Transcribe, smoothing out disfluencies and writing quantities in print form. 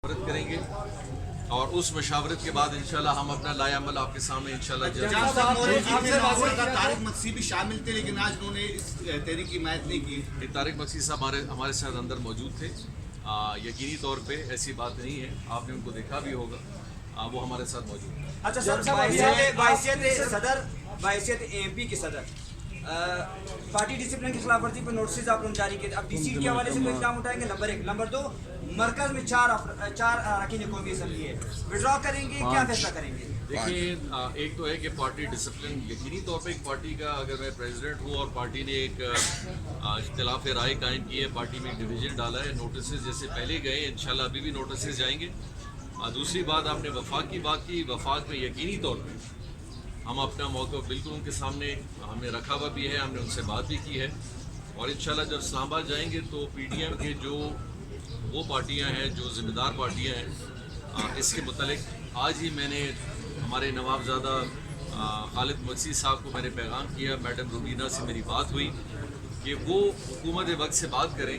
मशवरत करेंगे और उस मशावरत के बाद इंशाल्लाह हम अपना लाया अमल आपके सामने इंशाल्लाह तारिक मक्सी भी शामिल थे, लेकिन आज उन्होंने इस तहरीक की हिमायत नहीं की। तारिक मक्सी साहब हमारे साथ अंदर मौजूद थे। यकीनी तौर पे ऐसी बात नहीं है, आपने उनको देखा भी होगा, वो हमारे साथ मौजूद है। अच्छा सर, बाइसियत एमपी के सदर पार्टी डिसिप्लिन की खिलाफ वर्जी पर नोटिस आप लोग जारी किए, अब डीसी के हवाले से कोई इक़दाम उठाएंगे? नंबर 1। नंबर 2, मरकज में चार अरकान कौमी असम्बली है, विड्रॉ करेंगे, क्या फैसला करेंगे? देखिए, एक तो है कि पार्टी डिसिप्लिन, यकीनी तौर पे एक पार्टी का अगर मैं प्रेसिडेंट हूँ और पार्टी ने एक इख्तिलाफ राय कायम की है, पार्टी में एक डिवीजन डाला है, नोटिस जैसे पहले गए इंशाल्लाह अभी भी नोटिस जाएंगे। दूसरी बात, आपने वफाक की बात की, वफाक में यकीनी तौर पर हम अपना मौक़िफ़ बिल्कुल उनके सामने हमने रखा हुआ भी है, हमने उनसे बात भी की है और इंशाल्लाह जब इस्लामाबाद जाएंगे तो पीडीएम के जो वो पार्टियां हैं, जो ज़िम्मेदार पार्टियां हैं, इसके मुतल्लिक़ आज ही मैंने हमारे नवाबज़ादा खालिद मक्सी साहब को मैंने पैगाम किया, मैडम रुबीना से मेरी बात हुई कि वो हुकूमत वक्त से बात करें